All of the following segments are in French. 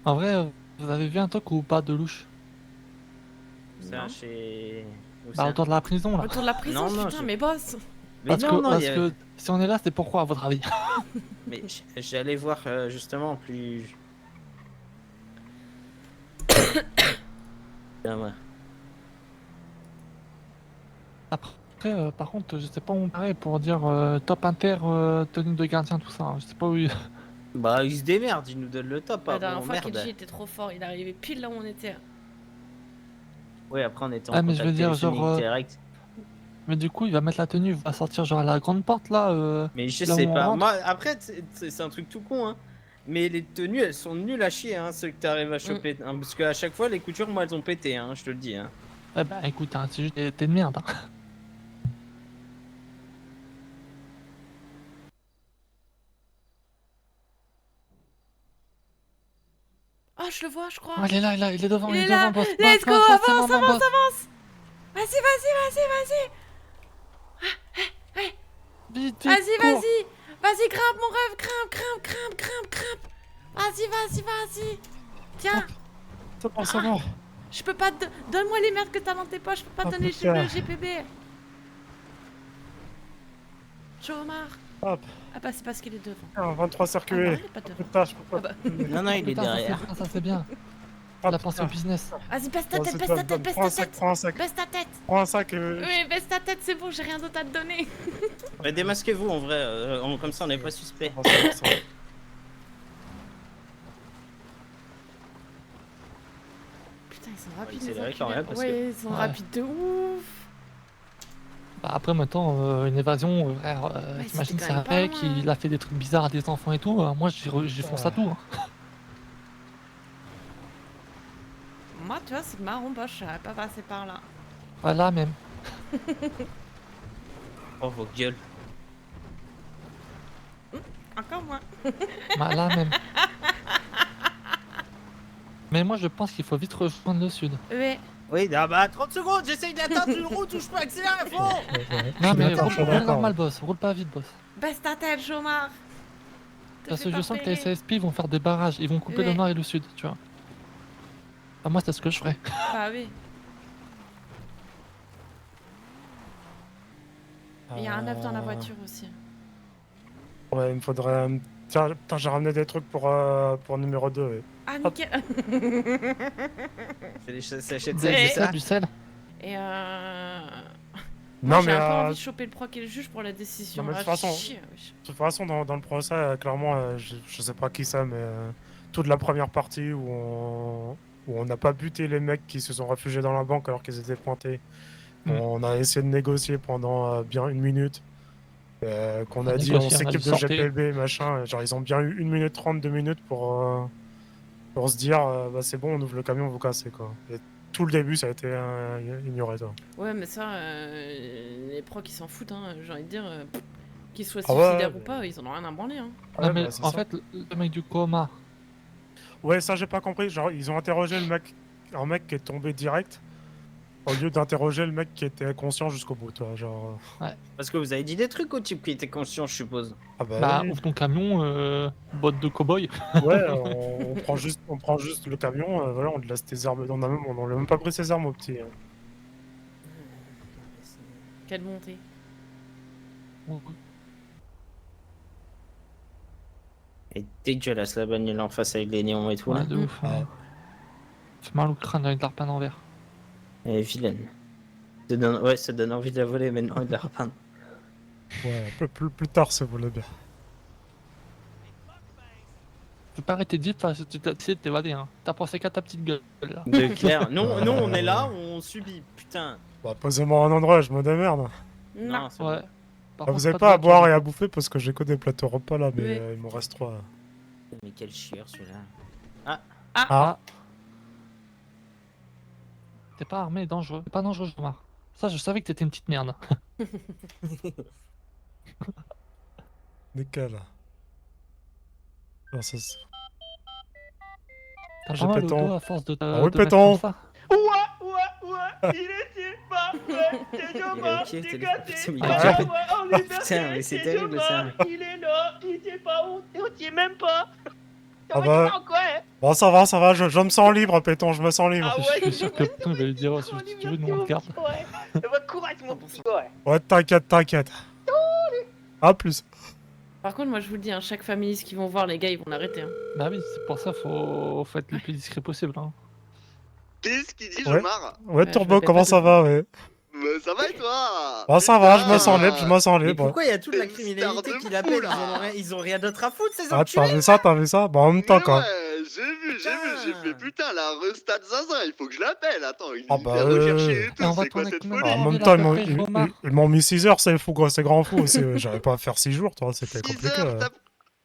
En vrai, vous avez vu un truc ou pas de louche? Ça, Non. chez... Où Bah ça? autour de la prison là. Autour de la prison, Non, non, putain, j'ai- mais boss. Mais non, non, Parce que si on est là, c'est pourquoi à votre avis? Mais j'allais voir justement plus... Ah, ouais. Après, par contre, je sais pas où on paraît pour dire top inter, tenue de gardien, tout ça, hein. Je sais pas où. Bah, il se démerde, il nous donne le top. La Ah, dernière bon, fois, merde. Kenji était trop fort. Il arrivait pile là où on était. Oui, après, on était en Ah, mais je veux contact dire, genre. téléphonique direct. Mais du coup, il va mettre la tenue, il va sortir genre à la grande porte là, Mais je là où sais on pas. rentre. Moi, après, c'est un truc tout con, hein. Mais les tenues, elles sont nulles à chier, hein, ceux que t'arrives à choper. Hein, parce qu'à chaque fois, les coutures, moi, elles ont pété, hein, je te le dis. Hein. Eh bah écoute, hein, c'est juste t'es de merde. Hein. Oh, je le vois, je crois. Oh, il est là, il est devant, Il il est est là. devant, boss. Let's go, Boss, boss, c'est avance, mon avance, boss. avance. Vas-y, vas-y. Vite, vite, Vas-y, cours. vas-y. Vas-y, grimpe, mon rêve. Grimpe. Vas-y. Tiens, C'est bon, c'est bon. je peux pas te... Donne-moi les merdes que t'as dans tes poches. Je peux pas Oh, te donner putain. le GPB. Chomar. Hop, Ah bah, c'est parce qu'il est devant. tiens, 23 Ah non, circulés. il est pas devant. Putain, je peux Ah pas. bah. Non, non, il est Putain, derrière. ça c'est bien. Ah, Il a pensé au putain. business. Vas-y, baisse ta Bon, tête, c'est baisse top, ta tête, baisse prends un ta sac, tête. prends un sac. Baisse ta tête. Prends un sac. Oui, baisse ta tête, c'est bon, j'ai rien d'autre à te donner. Mais démasquez-vous, en vrai. Comme ça, on n'est pas suspect. Bon, c'est bon. Putain, ils sont rapides, c'est les vrai quand enculés. même, parce que- Ouais, ils sont Ouais. rapides de ouf. Bah après maintenant, une évasion, frère, Ouais, t'imagines c'était c'est quand un même pas mec, loin. il a fait des trucs bizarres à des enfants et tout, moi j'y fonce à tout. Hein. Moi, tu vois, c'est marron, bah, je serais pas passé par là. Voilà même. Oh, vos gueules. Encore moins. Voilà même. Mais moi je pense qu'il faut vite rejoindre le sud. Ouais. Oui, ah bah 30 secondes, j'essaye d'atteindre une roue, touche pas, accélère à fond. Non mais d'accord, je suis roule d'accord. normal boss, roule pas vite boss. Baisse ta tête, chômard. Parce que je sens que les CSP vont faire des barrages, ils vont couper le Ouais. nord et le sud, tu vois. Enfin, moi c'est ce que je ferais. Bah oui. Il y a un œuf dans la voiture aussi. Ouais, il me faudrait. Tiens, putain, j'ai ramené des trucs pour numéro 2. Ouais. Ah, Hop. nickel. C'est des sachets de Du sel, c'est ça? sel, du sel. Et Non, moi, j'ai mais un peu de envie de choper le proc et le juge pour la décision. Non, mais de Ah, toute façon- chier, wesh. toute façon, dans le procès, clairement, je sais pas qui ça, mais toute la première partie où on n'a pas buté les mecs qui se sont réfugiés dans la banque alors qu'ils étaient pointés. Mm. On a essayé de négocier pendant bien 1 minute. Qu'on On a a dit négocié, on on a s'équipe dit de sortez. GPB, machin. Genre, ils ont bien eu 1 minute 30, 2 minutes pour se dire bah, c'est bon, on ouvre le camion, vous cassez quoi. Et tout le début, ça a été ignoré. Toi. Ouais, mais ça, les procs, ils s'en foutent, hein. J'ai envie de dire, qu'ils soient Ah ouais, suicidaires mais- ou pas, ils en ont rien à branler, hein. Non Ouais, mais bah, c'est en ça. fait, le mec du coma, Ouais, ça, j'ai pas compris. Genre, ils ont interrogé un mec qui est tombé direct, au lieu d'interroger le mec qui était conscient jusqu'au bout, toi. Genre. Parce que vous avez dit des trucs au type qui était conscient, je suppose. Ah bah, bah oui. ouvre ton camion, botte de cow-boy. Ouais, on prend juste le camion, voilà, on te laisse tes armes. On a même pas pris ses armes au petit. Hein. Quelle montée. Et dégueulasse la bagnole en face avec les néons et tout Ouais, là. de ouf. Ouais. C'est mal au crâne avec de l'arpane en verre. Elle est vilaine. Ouais, ça donne envie de la voler maintenant et de la repeindre. Ouais, un peu plus tard, ça voulait bien. Faut pas arrêter de dire parce que tu t'as essayé de t'évader, hein. T'as pensé qu'à ta petite gueule là. De clair. Non, non, on est là, on subit. Putain. Bah, posez-moi un endroit, je me démerde. Non. Non, c'est Ouais. bon. Par Bah, contre, vous avez de pas à voiture, boire du et à coup. bouffer parce que j'ai que des plateaux repas là, mais Oui. il m'en reste 3. Mais quel chieur celui-là. Ah, T'es pas armé, dangereux. T'es pas dangereux, Jean-Marc. Ça, je savais que t'étais une petite merde. nickel. Alors, ça, c'est- T'as J'ai pas mal au péton. dos à force de te Ah oui, de mettre péton. comme ça. Ouais, il était parfait, c'est Jean-Marc, Ok, c'est téléphone. gâté. Putain, mais il a Ah déjà ouais, en liberté, Putain, mais c'est terrible, ça. Jean-Marc, il est là, il sait pas où, on tient même pas. Ah bah. Quoi, hein. Bon, ça va, je me sens libre, Péton, je me sens libre. Ah Je ouais, suis sûr que Python il va lui dire oh, si tu veux, nous on te garde. Ouais. Bah, courage, mon petit, ouais. Ouais, t'inquiète. À plus. Par contre, moi je vous le dis, hein, chaque famille, ce qu'ils vont voir, les gars, ils vont l'arrêter. Hein. Bah oui, c'est pour ça faut être le plus discret possible. Hein. Qu'est-ce qu'il dit, Ouais. Jomar? Ouais, je Turbo, me paie comment pas ça de va, ouais. Mais ça va et toi? Bon, ça va, je me sens Putain. libre, je me sens Mais libre. pourquoi il y a toute T'es la une star criminalité de qui fou, l'appelle là. ils ont rien d'autre à foutre, ces Ah, enculés. t'as vu ça? Bah, en même temps, Mais quoi. ouais, j'ai fait putain la restade Zaza, il faut que je l'appelle, attends, il Ah me bah, fait rechercher et Et on tout, va c'est quoi tourner cette combien de folie? En temps même là, temps, à peu près, Jomar ils m'ont mis 6 heures, c'est fou, quoi, c'est grand fou aussi. J'arrivais pas à faire 6 jours, toi, c'était 6 compliqué. heures, t'as...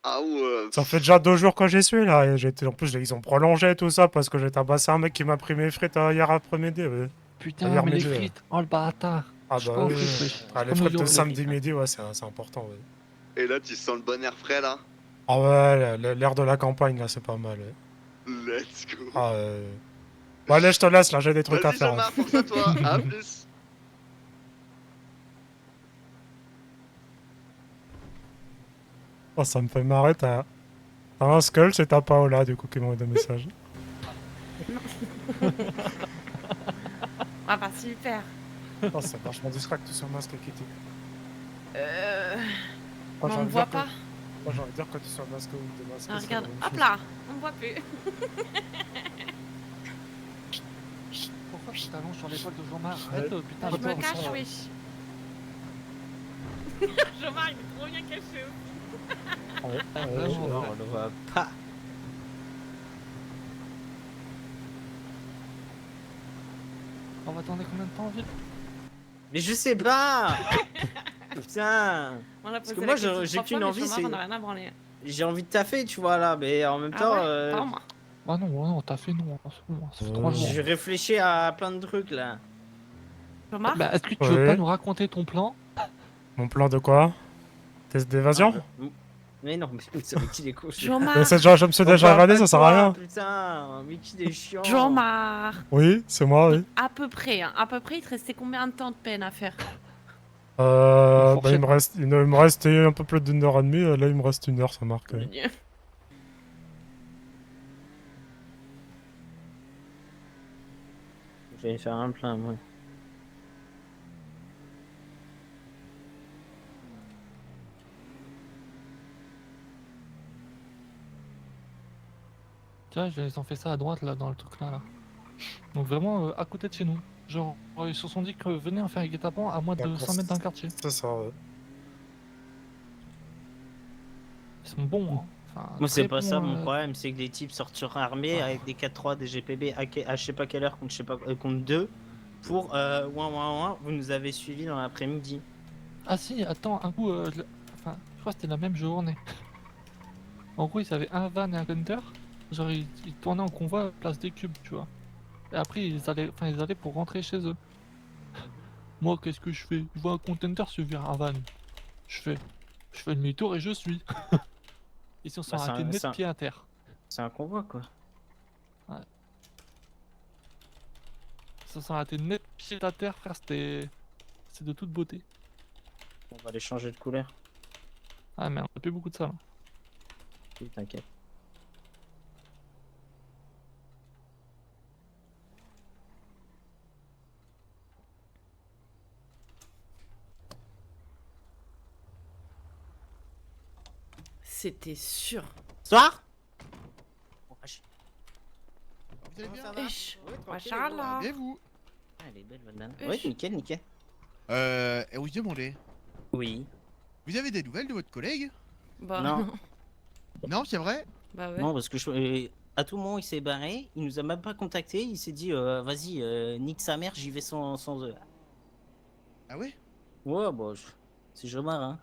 Ah ouais. Ça fait déjà 2 jours que j'y suis, là, et j'étais, en plus, ils ont prolongé tout ça, parce que j'ai tabassé un mec qui m'a pris mes frites hier après-midi, ouais. Putain, Hier mais les midi, ouais. frites, oh le bâtard. Ah Je suis bah, pas en oui. frites, wesh. Ah, les Comme frites de aujourd'hui. samedi midi, ouais, c'est important, ouais. Et là, tu sens le bon air frais, là? Ah ouais, l'air de la campagne, là, c'est pas mal, ouais. Let's go. Ah, Bon, allez, je te laisse, là, j'ai des trucs à Vas-y, faire. Jomar, pense à toi, à plus. Oh, ça me fait marrer, t'as un Skull, c'est ta Paola, du coup, qui m'envoie des messages. Ah bah super. Oh, c'est vachement discret que tu sois masqué, Kitty. On j'ai me envie de voit dire pas. Moi, j'ai envie de dire que tu sois masqué ou démasqué. Ah, c'est regarde, la même hop chose. là, on me voit plus. Pourquoi tu t'allonges sur l'épaule de Jean-Marc? Arrête, putain, Je me attends, cache, ça. wesh. Jean-Marc, il est trop bien caché. Vraiment, Non, on le voit pas. on va attendre combien de temps, vite? Mais je sais pas. Putain, On a posé que la moi, question j'ai 3 qu'une fois, mais envie, Jean-Marc, c'est- on a rien à branler. j'ai envie de taffer, tu vois là, mais en même Ah temps, ouais, pas moi. Ah non, t'as fait non, ça fait 3 jours. je réfléchis à plein de trucs là. Jean-Marc Bah, est-ce que tu veux Ouais. pas nous raconter ton plan? Mon plan de quoi? Test d'évasion? Mais non, mais ça met qui les couches? Mais Jean-Marc c'est déjà, je me suis déjà évadé, ça sert à rien. Putain, mais qui des chiants. Jean-Marc Oui, c'est moi, oui. À peu près, hein. À peu près, il te restait combien de temps de peine à faire? Bah, fourchette. il me restait un peu plus d'une heure et demie, là, il me reste 1 heure, ça marque. Je vais faire un plein, moi. Tiens, ils ont fait ça à droite, là, dans le truc là. Donc vraiment, à côté de chez nous. Genre, ils se sont dit que venez en faire un guet-apens à moins de D'accord, 100 mètres d'un quartier. C'est ça, ouais. Ils sont bons, hein. Enfin, Moi, c'est très pas bons, ça mon problème, c'est que les types sortiront armés avec des 4-3, des GPB à je sais pas quelle heure contre, je sais pas, contre 2 pour ouin, vous nous avez suivis dans l'après-midi. Ah si, attends, un coup, enfin, je crois que c'était la même journée. En gros, ils avaient un van et un gunter. Genre, ils tournaient en convoi à place des cubes, tu vois. Et après, ils allaient pour rentrer chez eux. Moi, qu'est-ce que je fais? Je vois un contender suivre un van. Je fais demi-tour et je suis. Ils se sont Bah, c'est arrêtés un- net c'est un- pied à terre. C'est un convoi quoi. Ils se sont arrêtés net pied à terre, frère. C'est de toute beauté. On va les changer de couleur. Ah, mais on a plus beaucoup de ça, là. Oui, t'inquiète. C'était sûr. Soir. Vous allez bien? Wesh. Ouais, tranquille, Machallah. Et vous? Ah, elle est belle, madame. Oui. Ouais, nickel, nickel. Et vous demandez, Oui. vous avez des nouvelles de votre collègue? Bah, Non. Non, c'est vrai? bah ouais. Non, parce que à tout moment, il s'est barré. Il nous a même pas contacté. Il s'est dit, vas-y, nique sa mère, j'y vais sans eux. Ah ouais? Ouais, bah, c'est Jomar, hein.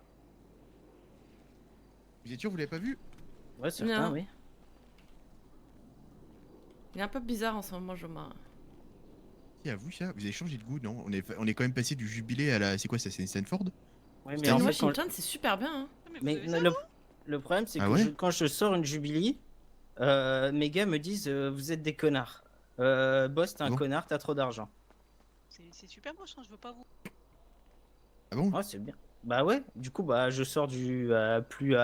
Vous êtes sûr, vous l'avez pas vu? Ouais, certain, Non. oui. Il est un peu bizarre en ce moment, Jean-Marc. Si, à vous ça, vous avez changé de goût, non? On est quand même passé du jubilé à la... C'est quoi ça, c'est Stanford? Ouais, mais C'était en En fait, Washington, c'est super bien. Hein. mais le problème, c'est Ah que ouais quand je sors une Jubilee, mes gars me disent, vous êtes des connards. Boss, t'es un Bon. connard, t'as trop d'argent. C'est super moche, hein, je veux pas vous. Ah bon? Ah, c'est bien. Bah ouais, du coup, bah, je sors du plus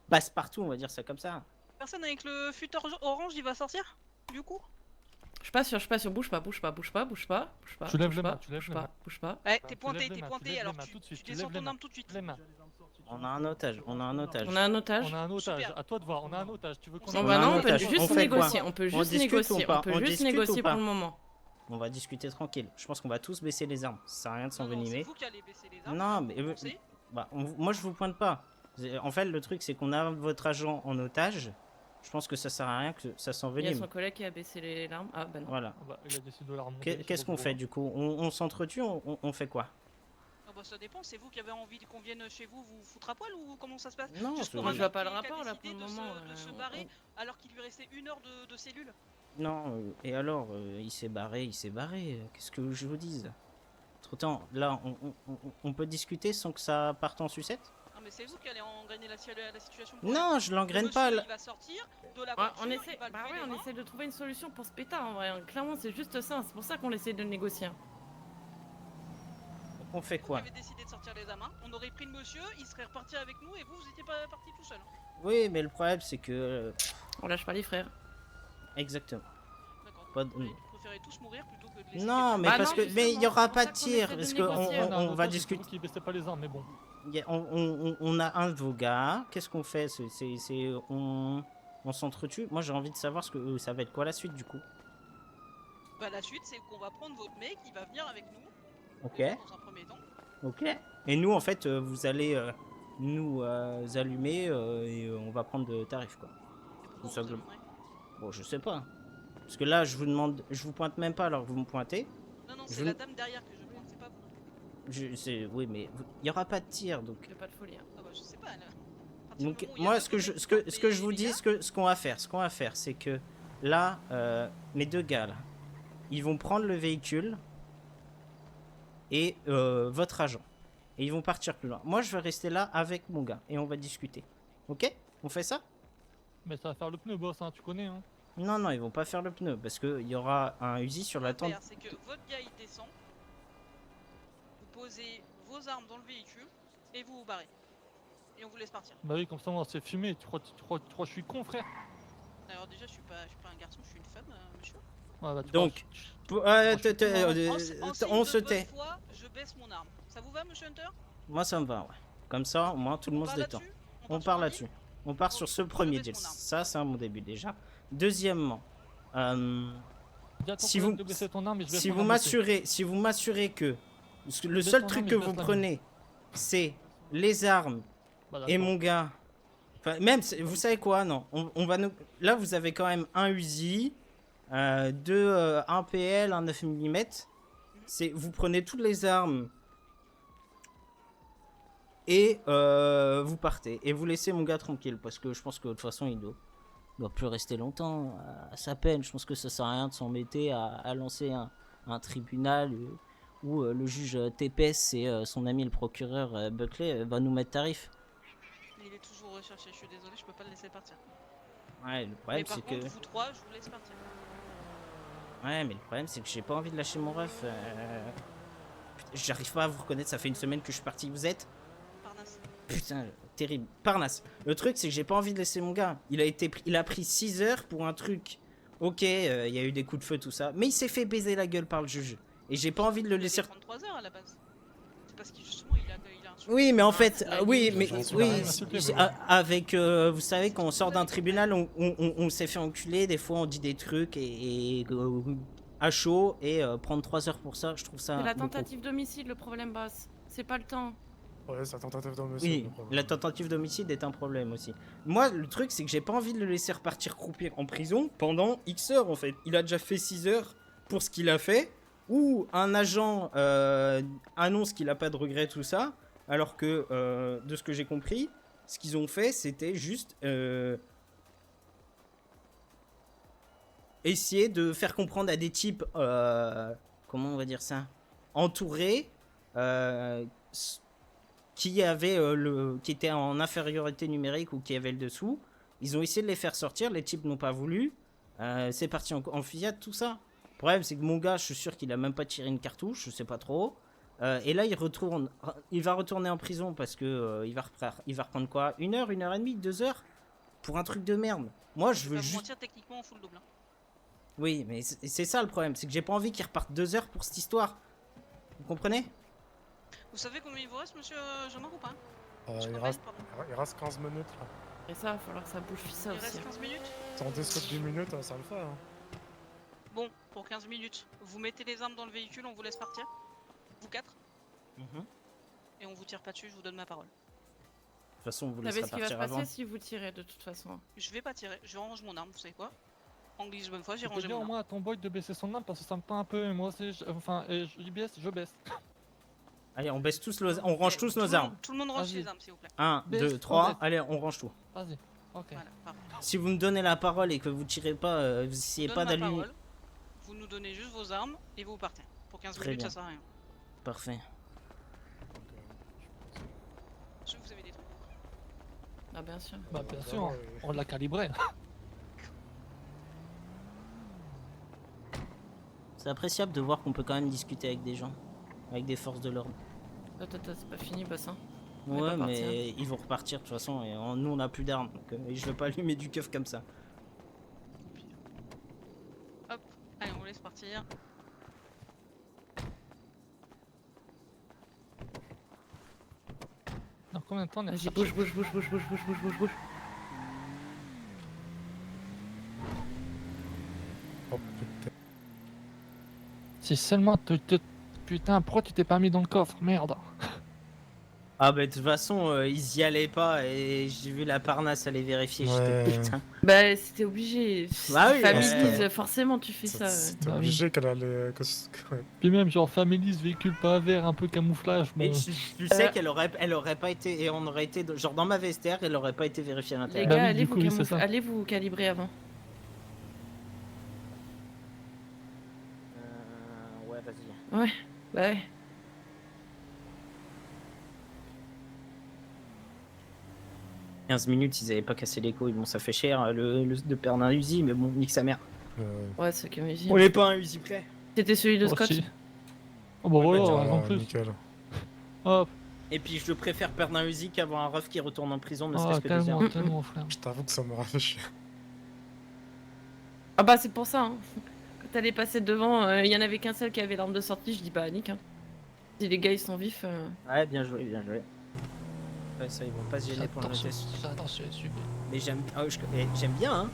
passe-partout, on va dire ça comme ça. Personne avec le futur orange, il va sortir du coup? Je suis pas sûr, bouge pas. Tu lèves les mains, tu lèves les mains. Bouge pas. Ouais, tu t'es pointé, lèves les t'es mains, tu pointé, lèves les alors mains tu, tout de suite, tu tu descends lèves les ton mains. arme tout de suite. Les mains. On a un otage, on a un otage. On a un otage. On a un otage. Super. À toi de voir, on a un otage. Tu veux qu'on On Non, a bah un non, on peut otage. On juste fait quoi? négocier. On peut juste discute négocier. ou pas? On peut On juste discute ou négocier pas? pour le moment. On va discuter tranquille. Je pense qu'on va tous baisser les armes. Ça sert à rien de Non, non, c'est s'envenimer. vous qui allez baisser les armes. Non, mais Foncez. bah, moi je vous pointe pas. En fait, le truc c'est qu'on a votre agent en otage. Je pense que ça sert à rien que ça Il y a s'envenime. son collègue qui a baissé les larmes. Ah bah non. Voilà. Ah bah, il a décidé de la remonter. Qu'est-ce qu'on fait du coup? On s'entretue, on fait quoi? Ah bah ça dépend, c'est vous qui avez envie qu'on vienne chez vous vous foutre à poil ou comment ça se passe? Non, Juste c'est- pour Moi, un je vois mec pas le qui a rapport, là, décidé pour le de moment, se on- barrer alors qu'il lui restait 1 heure de cellule. Non, et alors, il s'est barré, Qu'est-ce que je vous dise? Entre-temps, là, on peut discuter sans que ça parte en sucette? Non mais c'est vous qui allez engrainer la situation. Non, je Le l'engraine monsieur, pas. Là. Il va sortir de la Ouais, voiture, on il essaie, va bah lever ouais, les on mains. essaie de trouver une solution pour ce pétard en vrai. Clairement, c'est juste ça. C'est pour ça qu'on essaie de négocier. On fait Vous quoi? avez décidé de sortir les armes, hein. On aurait pris le monsieur, il serait reparti avec nous et vous, vous étiez pas parti tout seul. Oui, mais le problème, c'est que... On lâche pas les frères. Exactement. D'accord. Pas Vous de- préférez tous mourir plutôt que de laisser Non, mais Bah parce non, que... Mais il y justement, aura c'est pour pas ça de qu'on tir, essaie de parce négocier. qu'on va discuter. Qui baissait pas les armes, mais bon. On a un de vos gars. Qu'est-ce qu'on fait? On s'entretue. Moi, j'ai envie de savoir ça va être quoi la suite, du coup. Bah la suite c'est qu'on va prendre votre mec, il va venir avec nous. Ok. Déjà, dans un premier temps. Ok. Et nous, en fait, vous allez nous allumer et on va prendre de tarifs, quoi. Et pourquoi Ça, vous je- allumerez? Bon, je sais pas. Parce que là, je vous demande... Je vous pointe même pas alors que vous me pointez. Non, non, Je- c'est la dame derrière que je pointe, c'est pas vous. Oui, mais il y aura pas de tir, donc... Il y a pas de folie. Hein. Ah bah je sais pas. Là. À partir Donc du moment où il y a moi deux ce que je mecs ce qui que ce que je vous tapent dis les ce qu'on va faire c'est que là mes deux gars là ils vont prendre le véhicule et votre agent et ils vont partir plus loin. Moi je vais rester là avec mon gars et on va discuter. OK? On fait ça? Mais ça va faire le pneu, boss, hein, tu connais. Hein. Non, ils vont pas faire le pneu parce que il y aura un Uzi sur la gars. tente. C'est que votre gars il descend, vous posez vos armes dans le véhicule et vous vous barrez. Et on vous laisse partir. Bah oui, comme ça, on s'est fumé. Tu crois que je suis con, frère? Alors déjà je suis pas un garçon, je suis une femme, monsieur. Ouais, bah, tu Donc, En signe on de se bonne tait. foi, je baisse mon arme. Ça vous va monsieur Hunter? Moi ça me va, ouais. Comme ça, au moins tout le monde se part détend. là-dessus On sur part un là-dessus. deal On part sur ce premier baisse deal. mon arme. Ça, c'est un bon début déjà. Deuxièmement, Dis à ton si collègue vous- de baisser ton arme et je baisse si mon vous arme aussi. m'assurez que le Baisse seul ton truc arme et que je vous baisse la prenez, c'est les armes Bah, et d'accord. mon gars. Enfin, même, vous savez quoi, non, on va nous... Là, vous avez quand même un Uzi, un PL, un 9 mm. Vous prenez toutes les armes et vous partez. Et vous laissez mon gars tranquille parce que je pense que de toute façon, il doit plus rester longtemps à sa peine. Je pense que ça sert à rien de s'embêter à lancer un tribunal où le juge TPS et son ami le procureur Buckley va nous mettre tarif. Il est toujours recherché, je suis désolé, je peux pas le laisser partir. Ouais, le Mais problème par c'est contre, que... vous trois, je vous laisse partir. Ouais, mais le problème c'est que j'ai pas envie de lâcher mon ref. Putain, j'arrive pas à vous reconnaître, ça fait une semaine que je suis parti. Vous êtes? Parnasse. Putain, terrible. Parnasse. Le truc c'est que j'ai pas envie de laisser mon gars. Il a pris 6 heures pour un truc. Ok, il y a eu des coups de feu, tout ça. Mais il s'est fait baiser la gueule par le juge. Et j'ai pas envie de le laisser... 33 heures à la base. C'est parce qu'il justement il a un souci. Oui, mais en fait, c'est la oui, limite, mais je pense. oui, Insulté, c'est- voilà. avec, vous savez, quand on sort d'un tribunal, on s'est fait enculer, des fois on dit des trucs et à chaud et prendre 3 heures pour ça, je trouve ça. C'est la beaucoup. tentative d'homicide le problème, boss. C'est pas le temps. Ouais, ça tentative d'homicide. Oui, le problème. la tentative d'homicide est un problème aussi. Moi, le truc, c'est que j'ai pas envie de le laisser repartir croupir en prison pendant X heures en fait. Il a déjà fait 6 heures pour ce qu'il a fait, ou un agent annonce qu'il a pas de regrets, tout ça, alors que, de ce que j'ai compris, ce qu'ils ont fait, c'était juste essayer de faire comprendre à des types, comment on va dire ça, entourés, qui étaient en infériorité numérique ou qui avaient le dessous. Ils ont essayé de les faire sortir, les types n'ont pas voulu. C'est parti en fusillade, tout ça. Le problème, c'est que mon gars, je suis sûr qu'il a même pas tiré une cartouche, je sais pas trop. Et là, il va retourner en prison parce que il va reprendre quoi, 1 heure, 1 heure et demie, 2 heures Pour un truc de merde. Moi, je Je veux vais pas vous juste... mentir, techniquement, on fout le double. Hein. Oui, mais c'est ça le problème, c'est que j'ai pas envie qu'ils repartent 2 heures pour cette histoire. Vous comprenez? Vous savez combien il vous reste, monsieur Jean-Marc, ou pas Je il, peux reste, pardon. il reste 15 minutes là. Et ça, va falloir que ça bouge ça Il aussi. reste 15 minutes. Si on discute 10 minutes, ça le fait. Hein. Bon, pour 15 minutes, vous mettez les armes dans le véhicule, on vous laisse partir. Vous 4. Mhm. Et on vous tire pas dessus, je vous donne ma parole. De toute façon, on vous Vous savez laissera ce qui va se partir passer avant. si vous tirez de toute façon. Je vais pas tirer, je range mon arme, vous savez quoi? Anglais bonne fois, j'ai Tu peux rangé dire mon au arme. moins à ton boy de baisser son arme parce que ça me tend un peu et moi aussi, enfin, je baisse, je baisse. Allez, on baisse tous on range Eh, tous tout nos le armes. monde- Tout le monde range Vas-y. ses armes, s'il vous plaît. 1, Baisse, 2, on 3, baisse. allez, on range tout. Vas-y, ok. Voilà, parfait. Si vous me donnez la parole et que vous tirez pas, vous Je essayez vous pas donne ma d'allumer. parole, vous nous donnez juste vos armes et vous partez. Pour 15 Très minutes, bien. ça sert à rien. Parfait. Je sais que vous avez des trucs. Ah bien sûr. Bah bien sûr, on l'a calibré. C'est appréciable de voir qu'on peut quand même discuter avec des gens. Avec des forces de l'ordre. Attends, c'est pas fini, boss. Hein. On est Ouais, pas parti, mais ils vont repartir de toute façon. Et nous, on a plus d'armes. Donc, je veux pas allumer du keuf comme ça. Hop, allez, on vous laisse partir. Dans combien de temps on est Vas-y, reparti? bouge. Oh putain. Si seulement putain, pourquoi tu t'es pas mis dans le coffre? Merde. Ah, bah, de toute façon, ils y allaient pas. Et j'ai vu la Parnasse aller vérifier. Ouais. J'étais putain. Bah c'était obligé. Bah oui, Familise, forcément tu fais ça. C'était Bah oui. obligé qu'elle allait. Ouais. Puis même genre Family, ce véhicule pas vert, un peu camouflage. Bon. Et tu sais qu'elle aurait pas été. Et on aurait été. Genre dans ma VSTR, elle aurait pas été vérifiée à Les l'intérieur. Bah gars, oui, allez, du vous coup, oui, c'est ça. allez vous calibrer avant. Ouais, vas-y. Ouais, bah ouais. « 15 minutes, ils avaient pas cassé les couilles. Bon, ça fait cher de perdre un Uzi, mais bon, nique sa mère. Ouais, c'est comme Uzi. On n'est pas un Uzi prêt. C'était celui de Scott. Aussi. Oh bah voilà, bah, en plus. Nickel. Hop, Et puis je préfère perdre un Uzi qu'avoir un ref qui retourne en prison, ne oh, serait-ce que 2 heures. tellement, tellement frère. Je t'avoue que ça m'aurait fait chier. Ah bah c'est pour ça. Hein. Quand t'allais passer devant, il y en avait qu'un seul qui avait l'arme de sortie. Je dis bah nique. Hein. Si les gars ils sont vifs. Ouais, bien joué, bien joué. Ouais, ça, ils vont pas se gêner pour le test. J'adore ce SUV. Mais j'aime bien, hein.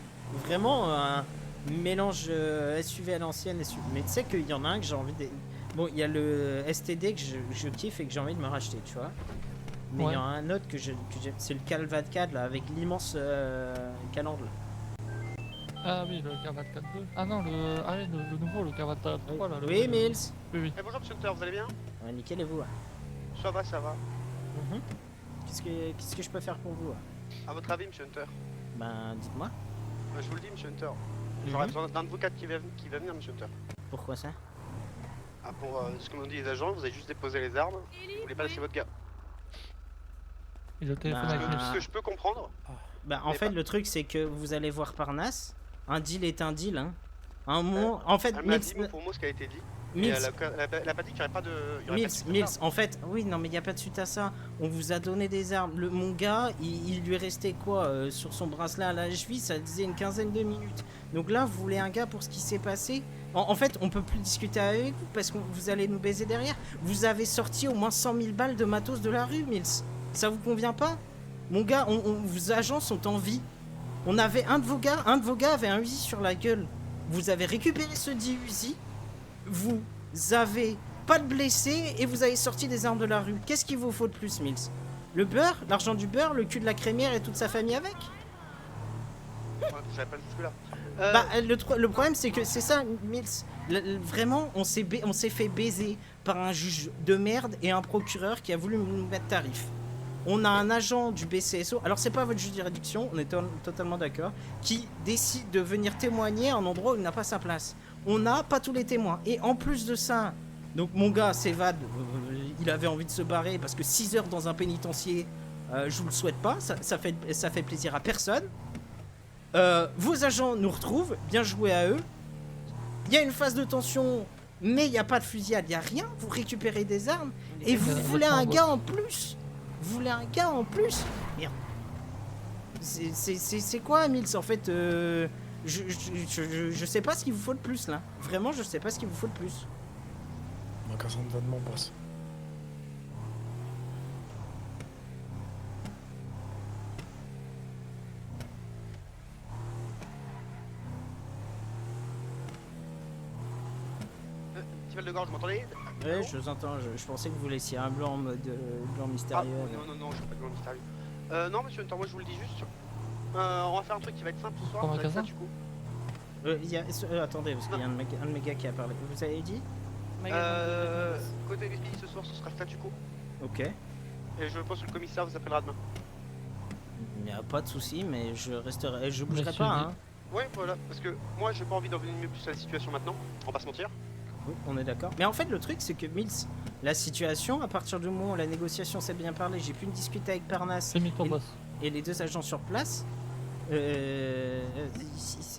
Vraiment un mélange SUV à l'ancienne. Mais tu sais qu'il y en a un que j'ai envie de. Bon, il y a le STD que je kiffe et que j'ai envie de me racheter, tu vois. Mais il y en a un autre que j'aime. C'est le Cal 24 là, avec l'immense calandre. Ah oui, le K24 2. Ah non, le nouveau, le K24 3 là. Oui, Mills. Oui, oui. Eh, bonjour, monsieur Hunter, vous allez bien? Ouais, nickel, et vous? Ça va, ça va. Qu'est-ce que je peux faire pour vous? À votre avis, monsieur Hunter? Ben, dites-moi. Je vous le dis, monsieur Hunter. J'aurais besoin d'un de vous quatre qui va venir, monsieur Hunter. Pourquoi ça? Ah, pour ce que m'ont dit les agents, vous avez juste déposé les armes. Vous voulez pas laisser votre gars. Il a le téléphone Bah, avec lui. Ce que je peux comprendre. Bah, en Mais fait, pas- le truc, c'est que vous allez voir Parnasse. Un deal est un deal, hein. Un moment. En fait, Elle m'a Mills. dit mot pour mot ce qui a été dit. Et Mills, elle a pas dit qu'il n'y aurait pas de. il y aurait pas de Mills, suite à Mills, ça. en fait, oui, non, mais il n'y a pas de suite à ça. On vous a donné des armes. Mon gars, il lui restait quoi sur son bracelet à la cheville? Ça disait une quinzaine de minutes. Donc là, vous voulez un gars pour ce qui s'est passé? En fait, on peut plus discuter avec vous parce que vous allez nous baiser derrière. Vous avez sorti au moins 100 000 balles de matos de la rue, Mills. Ça vous convient pas? Mon gars, vos agents sont en vie. On avait un de vos gars avait un Uzi sur la gueule. Vous avez récupéré ce dit Uzi. Vous avez pas de blessés et vous avez sorti des armes de la rue. Qu'est-ce qu'il vous faut de plus, Mills? Le beurre? L'argent du beurre? Le cul de la crémière et toute sa famille avec? Ouais, j'avais pas jusque là. Bah, le problème, c'est que c'est ça, Mills. Vraiment, on s'est fait baiser par un juge de merde et un procureur qui a voulu nous mettre tarif. On a un agent du BCSO, alors c'est pas votre juge de juridiction, on est totalement d'accord, qui décide de venir témoigner à un endroit où il n'a pas sa place. On n'a pas tous les témoins. Et en plus de ça, donc mon gars s'évade, il avait envie de se barrer parce que 6 heures dans un pénitencier, je vous le souhaite pas, ça fait plaisir à personne. Vos agents nous retrouvent, bien joué à eux. Il y a une phase de tension, mais il n'y a pas de fusillade, il n'y a rien. Vous récupérez des armes et vous voulez un gars en plus. Vous voulez un gars en plus? Merde. C'est quoi, Mills? En fait, je sais pas ce qu'il vous faut de plus là. Vraiment, je sais pas ce qu'il vous faut de plus. Magasin de vêtements, boss. Petit mal de gorge, vous m'entendez? Ouais, je vous entends. Je pensais que vous laissiez un blanc en mode blanc Ah, mystérieux. non, je suis pas de blanc mystérieux. Non, monsieur Hunter, moi je vous le dis juste. On va faire un truc qui va être simple ce soir. Au ça va être magasin ça, du coup. Attendez, parce qu'il y a un de mes gars qui a parlé. Vous avez dit? Côté Speedy ce soir, ce sera statu quo. Ok. Et je pense que le commissaire vous appellera demain. Il n'y a pas de souci, mais je resterai, je bougerai Monsieur pas. Lee. Hein. Ouais, voilà, parce que moi j'ai pas envie d'envenimer plus la situation maintenant, on va pas se mentir. Oui, on est d'accord. Mais en fait, le truc, c'est que Mills, la situation, à partir du moment où la négociation s'est bien parlé, j'ai pu discuter avec Parnasse Fais-moi ton Et- boss. et les deux agents sur place,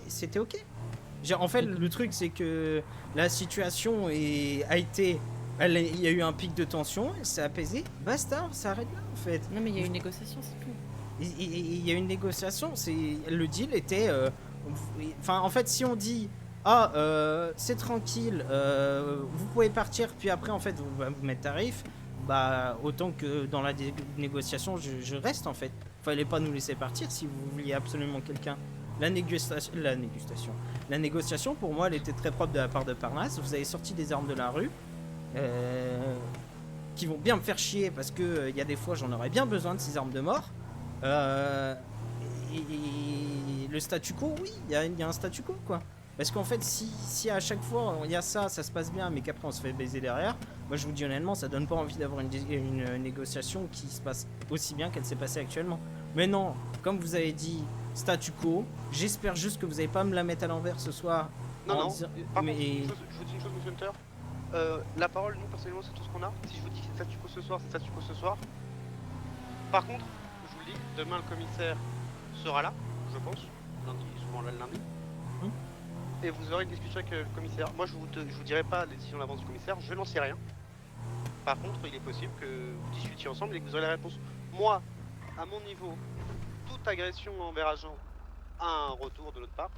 c'était ok. En fait, le truc, c'est que la situation a été. Il y a eu un pic de tension, elle s'est apaisée, basta, ça arrête là en fait. Non, mais il y a une négociation, c'est tout. Il y a une négociation, le deal était. Enfin, en fait, si on dit. Ah, c'est tranquille, vous pouvez partir, puis après, en fait, vous mettre tarif, bah, autant que dans la négociation, je reste en fait. Fallait pas nous laisser partir si vous vouliez absolument quelqu'un. La négociation, pour moi, elle était très propre de la part de Parnasse. Vous avez sorti des armes de la rue, qui vont bien me faire chier parce que il y a des fois, j'en aurais bien besoin de ces armes de mort. Et le statu quo, oui, il y a un statu quo, quoi. Parce qu'en fait, si à chaque fois il y a ça se passe bien, mais qu'après on se fait baiser derrière, moi je vous dis honnêtement, ça donne pas envie d'avoir une négociation qui se passe aussi bien qu'elle s'est passée actuellement. Mais non, comme vous avez dit, statu quo, j'espère juste que vous n'allez pas me la mettre à l'envers ce soir. Non, en non, disant- par mais... contre, je vous dis une chose, monsieur Hunter. La parole, nous personnellement, c'est tout ce qu'on a. Si je vous dis que c'est statu quo ce soir, c'est statu quo ce soir. Par contre, je vous le dis, demain le commissaire sera là, je pense. Lundi, souvent là le lundi. Et vous aurez une discussion avec le commissaire. Moi, je vous dirai pas les décisions d'avance du commissaire, je n'en sais rien. Par contre, il est possible que vous discutiez ensemble et que vous aurez la réponse. Moi, à mon niveau, toute agression envers agent a un retour de notre part.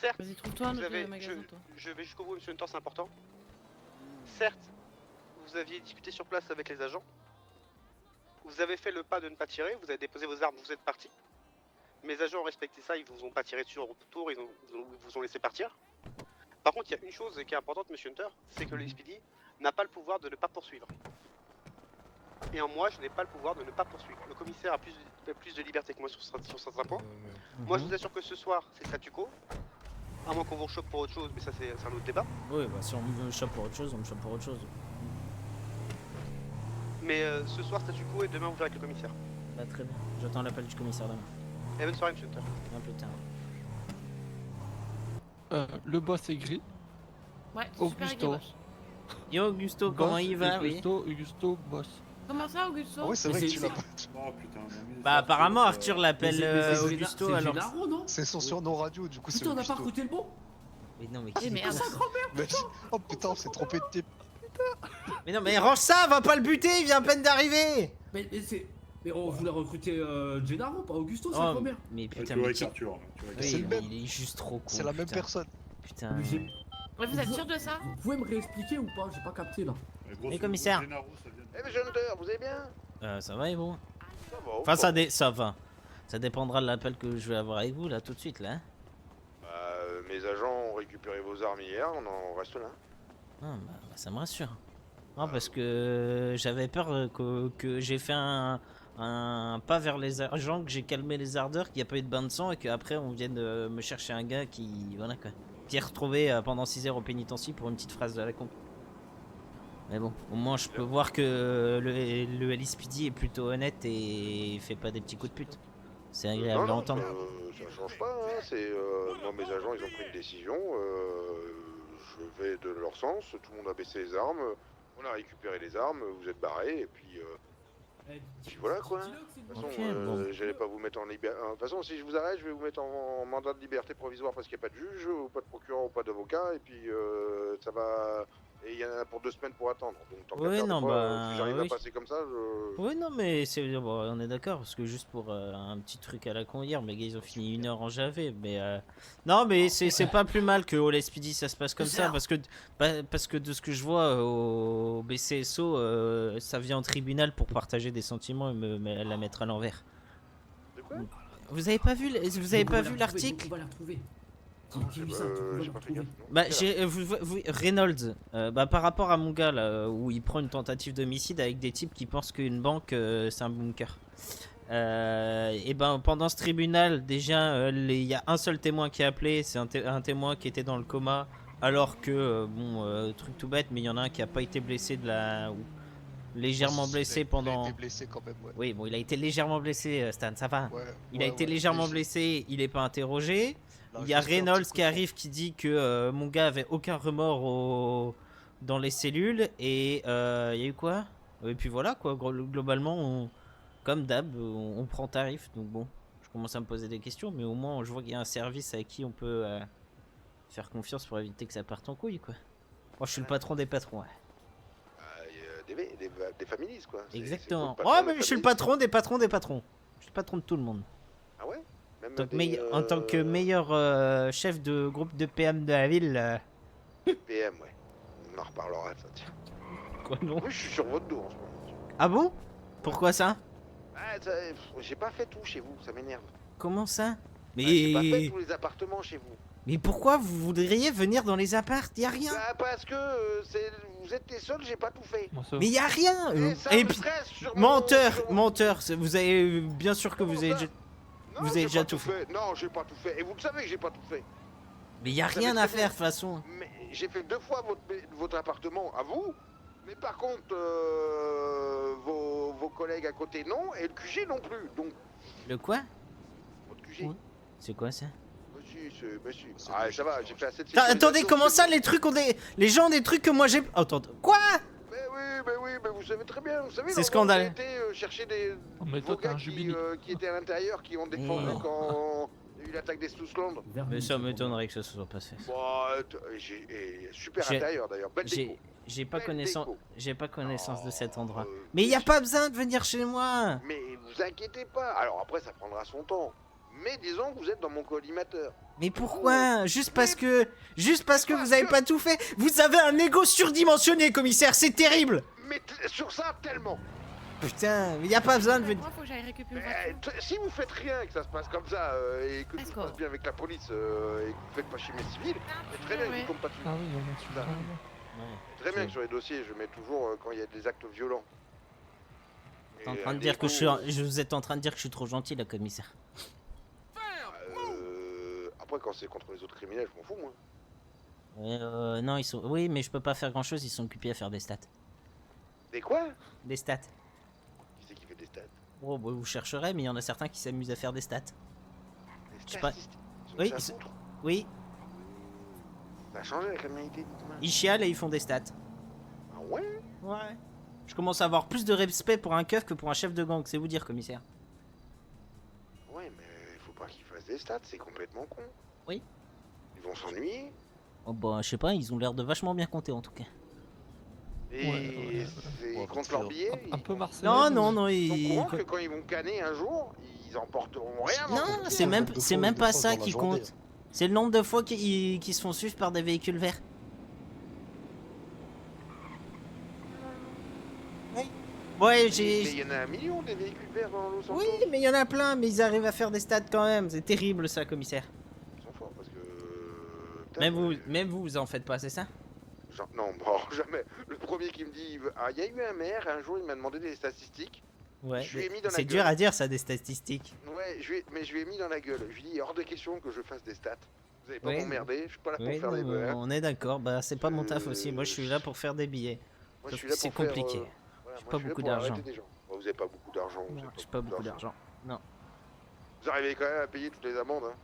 Certes, Vas-y, trouve-toi un vous autre avez, magasin, toi. je vais jusqu'au bout, monsieur Hunter, c'est important. Certes, vous aviez discuté sur place avec les agents. Vous avez fait le pas de ne pas tirer, vous avez déposé vos armes, vous êtes parti. Mes agents ont respecté ça, ils vous ont pas tiré dessus en retour, ils vous ont laissé partir. Par contre, il y a une chose qui est importante, monsieur Hunter, c'est que le SPD n'a pas le pouvoir de ne pas poursuivre. Et en moi, je n'ai pas le pouvoir de ne pas poursuivre. Le commissaire a plus de liberté que moi sur certains points. Moi, je vous assure que ce soir, c'est statu quo. À moins qu'on vous choque pour autre chose, mais ça, c'est un autre débat. Oui, bah si on me chope pour autre chose, on me chope pour autre chose. Mais ce soir, statu quo, et demain, vous verrez avec le commissaire. Bah très bien, j'attends l'appel du commissaire demain. Et bonne soirée, monsieur Hunter. Un plus tard. Le boss est gris. Ouais, super Augusto. équipage. Yo Augusto, comment Boss, il va? Oui. Augusto, boss. Comment ça, Augusto? Ah ouais, c'est vrai Mais que c'est- tu l'as pas. Oh putain, mais Bah apparemment Arthur l'a. l'appelle c'est Augusto Gennaro, alors. Gennaro, non? C'est son surnom radio, du coup c'est Putain, on n'a pas Augusto. recruté le bon? Mais non mais Eh qui merde. Mais- Oh putain, on s'est trompé de type. Mais non mais range ça, va pas le buter, il vient à peine d'arriver. Mais c'est. Mais on voulait recruter Gennaro, pas Augusto, c'est Oh, la première. mais Ouais, putain, tu vois mais avec qui- Arthur, tu vois avec Oui, C'est le mais même. il est juste trop con. C'est la même putain. personne. Putain. Mais j'ai- Ouais, vous êtes sûr de ça? Vous pouvez me réexpliquer ou pas? J'ai pas capté là. Les commissaires. Eh, monsieur Hunter, vous allez bien? Ça va et vous? Ça va. Enfin ça va. Ça dépendra de l'appel que je vais avoir avec vous là tout de suite là. Hein. Mes agents ont récupéré vos armes hier, on en reste là. Ah, bah, ça me rassure. Non, parce que j'avais peur que j'ai fait un pas vers les agents, que j'ai calmé les ardeurs, qu'il n'y a pas eu de bain de sang et qu'après on vienne me chercher un gars qui voilà quoi, qui est retrouvé pendant 6 heures au pénitencier pour une petite phrase de la con. Mais bon, au moins je peux voir que le LSPD est plutôt honnête et fait pas des petits coups de pute. C'est agréable à entendre. Ça change pas, hein. C'est moi mes agents ils ont pris une décision, je vais de leur sens, tout le monde a baissé les armes, on a récupéré les armes, vous êtes barrés et puis voilà quoi. De toute façon, Ok, bon. j'allais pas vous mettre en liberté. De toute façon, si je vous arrête, je vais vous mettre en mandat de liberté provisoire parce qu'il n'y a pas de juge, ou pas de procureur, ou pas d'avocat, et puis ça va Et il y en a pour 2 semaines pour attendre. Donc tant qu'à Ouais, faire, des non, fois, bah, si j'arrive oui. à passer comme ça, je... Oui, non, mais bon, on est d'accord, parce que juste pour un petit truc à la con hier, mes gars, ils ont fini 1 heure en JV, mais non, mais c'est pas plus mal que au LSPD ça se passe comme ça, parce que de ce que je vois au BCSO, ça vient en tribunal pour partager des sentiments et la mettre à l'envers. De quoi? Vous avez pas vu l'article? On va la retrouver. J'ai pas fait gaffe. non. Bah, Quelle heure Reynolds, par rapport à mon gars là, où il prend une tentative d'homicide avec des types qui pensent qu'une banque c'est un bunker. Et ben pendant ce tribunal, déjà, il y a un seul témoin qui a appelé, c'est un témoin qui était dans le coma, alors que truc tout bête, mais il y en a un qui a pas été blessé ou légèrement blessé pendant. Il a été blessé quand même, ouais. Oui, bon, il a été légèrement blessé, Stan, ça va. Ouais, Il a été légèrement blessé, il est pas interrogé. Non, Il y a juste un Reynolds petit coup qui de arrive qui dit que mon gars avait aucun remords dans les cellules et il y a eu quoi? Et puis voilà quoi, globalement comme d'hab on prend tarif, donc bon, je commence à me poser des questions, mais au moins je vois qu'il y a un service à qui on peut faire confiance pour éviter que ça parte en couille quoi. Moi je suis le patron des patrons, ouais. Des families, quoi. Exactement. C'est Oh le mais je suis le patron patron des patrons des patrons. Je suis le patron de tout le monde. Ah ouais? Même En tant que meilleur chef de groupe de PM de la ville. PM, ouais. On en reparlera de ça, tiens. Quoi non? Oui, je suis sur votre dos en ce moment. Ah bon? Pourquoi ça? J'ai pas fait tout chez vous, ça m'énerve. Comment ça? J'ai pas fait tous les appartements chez vous. Mais pourquoi vous voudriez venir dans les apparts? Y a rien. Bah parce que vous êtes les seuls, j'ai pas tout fait. Mais y a rien. Et ça Et me puis stresse sur menteur, mon- menteur. Vous avez bien sûr que Comment vous avez ça déjà. Non, Vous avez j'ai déjà pas tout fait. Non, j'ai pas tout fait. Et vous le savez que j'ai pas tout fait. Mais y a Vous savez rien à très faire bien. de toute façon. Mais j'ai fait 2 fois votre appartement à vous. Mais par contre, vos collègues à côté non. Et le QG non plus. Donc, Le quoi? votre QG. Ouais. C'est quoi ça? Monsieur. Ah, ça va, j'ai fait assez de Attendez, sécurisation comment chez ça vous. les trucs ont des. Les gens ont des trucs que moi j'ai. Attends, quoi? Mais vous savez très bien, vous savez. C'est l'endroit où scandale. j'ai été chercher Oh, mais vos toi, t'es gars un jubilé. qui étaient à l'intérieur, qui ont défendu Mmh. quand il y a eu l'attaque des Stousland. Mais ça m'étonnerait que ça se soit passé. Bon, super J'ai- intérieur d'ailleurs, belle déco. J'ai pas Belle connaissance. déco. J'ai pas connaissance de cet endroit. Euh, Mais y a pas besoin de venir chez moi. Mais vous inquiétez pas. Alors après, ça prendra son temps. Mais disons que vous êtes dans mon collimateur. Mais pourquoi? Juste parce que vous avez pas tout fait. Vous avez un ego surdimensionné, commissaire. C'est terrible. Mais sur ça, tellement. Putain, mais y a pas besoin de venir. Moi, faut que j'aille récupérer. Mais, si vous faites rien, que ça se passe comme ça, et que tout se Escort. passe bien avec la police, et que vous faites pas chimer civil, c'est très bien que ouais. vous tombe pas dessus. Ah oui, on est celui-là. Très bien que sur les dossiers, je mets toujours quand il y a des actes violents. T'es en Et train de un dire que écho, vous êtes en train de dire que je suis trop gentil, la commissaire. Après, quand c'est contre les autres criminels, je m'en fous, moi. Non, ils sont. Oui, mais je peux pas faire grand chose. Ils sont occupés à faire des stats. Des quoi? Des stats. Qui c'est qui fait des stats? Oh, bah, vous chercherez, mais il y en a certains qui s'amusent à faire des stats. Des Je sais pas. statistiques. Oui, Ça ils sont- foutre. Oui, Ça a changé la criminalité, dites-moi. ils chialent et ils font des stats. Ah ouais? Ouais. Je commence à avoir plus de respect pour un keuf que pour un chef de gang, c'est vous dire, commissaire. Ouais, mais faut pas qu'ils fassent des stats, c'est complètement con. Oui. Ils vont s'ennuyer. Oh, bah, je sais pas, ils ont l'air de vachement bien compter en tout cas. Et Ouais, ils ouais, comptent leur billet. Un peu marseillais. Non, non, non, Ils sont ils. courants que quand ils vont canner un jour, ils emporteront rien. dans Non, le c'est même, nombre de c'est fois même ils pas défoncent ça dans la qui journée. compte. C'est le nombre de fois qu'ils se font suivre par des véhicules verts. Ouais, Mais il j'ai. y en a 1 million des véhicules verts dans Los Santos. Oui, mais il y en a plein, mais ils arrivent à faire des stats quand même. C'est terrible ça, commissaire. Ils sont forts parce que. putain, Même vous en faites pas, c'est ça? Non, bon, jamais. Le premier qui me dit. Ah, il y a eu un maire, un jour, il m'a demandé des statistiques. Ouais. Je lui ai mis dans la C'est dur gueule. à dire ça, des statistiques. Ouais, mais je lui ai mis dans la gueule. Je lui ai dit, hors de question que je fasse des stats. Vous allez pas Ouais. m'emmerder, je suis pas là pour Oui, faire des non, beurres. on est d'accord. Bah, c'est pas mon taf aussi. Moi, je suis là pour faire des billets. Moi, je sauf suis que là c'est pour faire, compliqué. voilà, J'ai moi, pas je suis là beaucoup pour arrêter d'argent. des gens. Bon, vous avez pas beaucoup d'argent. vous Non, avez j'ai pas beaucoup d'argent. Non, Vous arrivez quand même à payer toutes les amendes. Hein.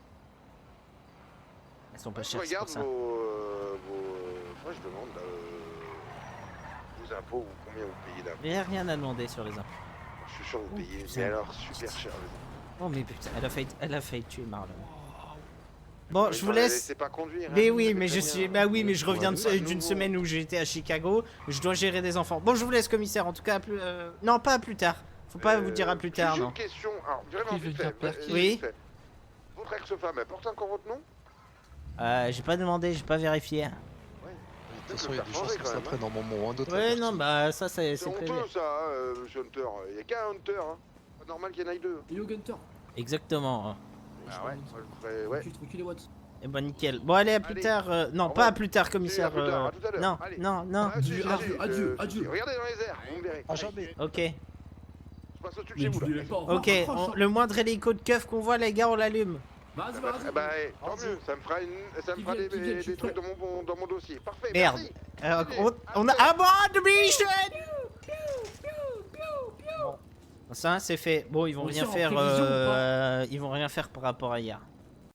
elles sont pas Je chères, c'est regarde pour ça. Moi, je demande vos impôts, combien vous payez d'impôts. Il y a rien à demander sur les impôts. Je suis sûr que vous Oh, payez, putain. mais alors super cher les impôts. Oh, mais putain, elle a failli tuer Marlon. Bon, je vous laisse. Laissez pas conduire. Mais hein, oui, vous mais savez je très suis. bien. Bah oui, mais je reviens Ouais, d'une nouveau. semaine où j'ai été à Chicago. Je dois gérer des enfants. Bon, je vous laisse, commissaire. En tout cas, à plus. Non, pas à plus tard. Faut pas vous dire à plus tard, J'ai non. une question. Alors, vraiment Qui veut vite dire fait. Perky Oui. vite fait. Votre ex-femme, elle porte encore votre nom? J'ai pas demandé, j'ai pas vérifié. De toute façon, il y a des chances que ça prenne un moment ou un autre. Ouais, à non, Perky. bah ça, c'est C'est prévu. honteux ça, hein, monsieur Hunter. Il y a qu'un Hunter. Hein. Pas normal qu'il y en ait deux. Yo Gunter. Exactement. Ah ouais, moi je ferais. Ouais. Tranquille les watts. Et bah nickel. Bon, allez, à plus Allez. tard. Non, Au pas revoir. à plus tard, commissaire. À plus tard, à tout à l'heure. Non, Allez. non, non. Ah, si, Adieu, si, adieu, si, adieu, si, adieu. si. Regardez dans les airs, vous me verrez. À jamais. Ok. Je passe au-dessus de Mais chez tu vous lui là. laisses pas au revoir, Ok, raccroche, hein. le moindre hélico de keuf qu'on voit, les gars, on l'allume. Vas-y, Bah, vas-y. bah, tant mieux, ça me fera, ça me fera Qui vient, des tu trucs prends. dans mon dossier. Parfait, Merde. merci. On a abandonné mission. Ça, c'est fait. Bon, ils vont On rien tire en faire. prévision ou Ils vont rien faire par rapport à hier.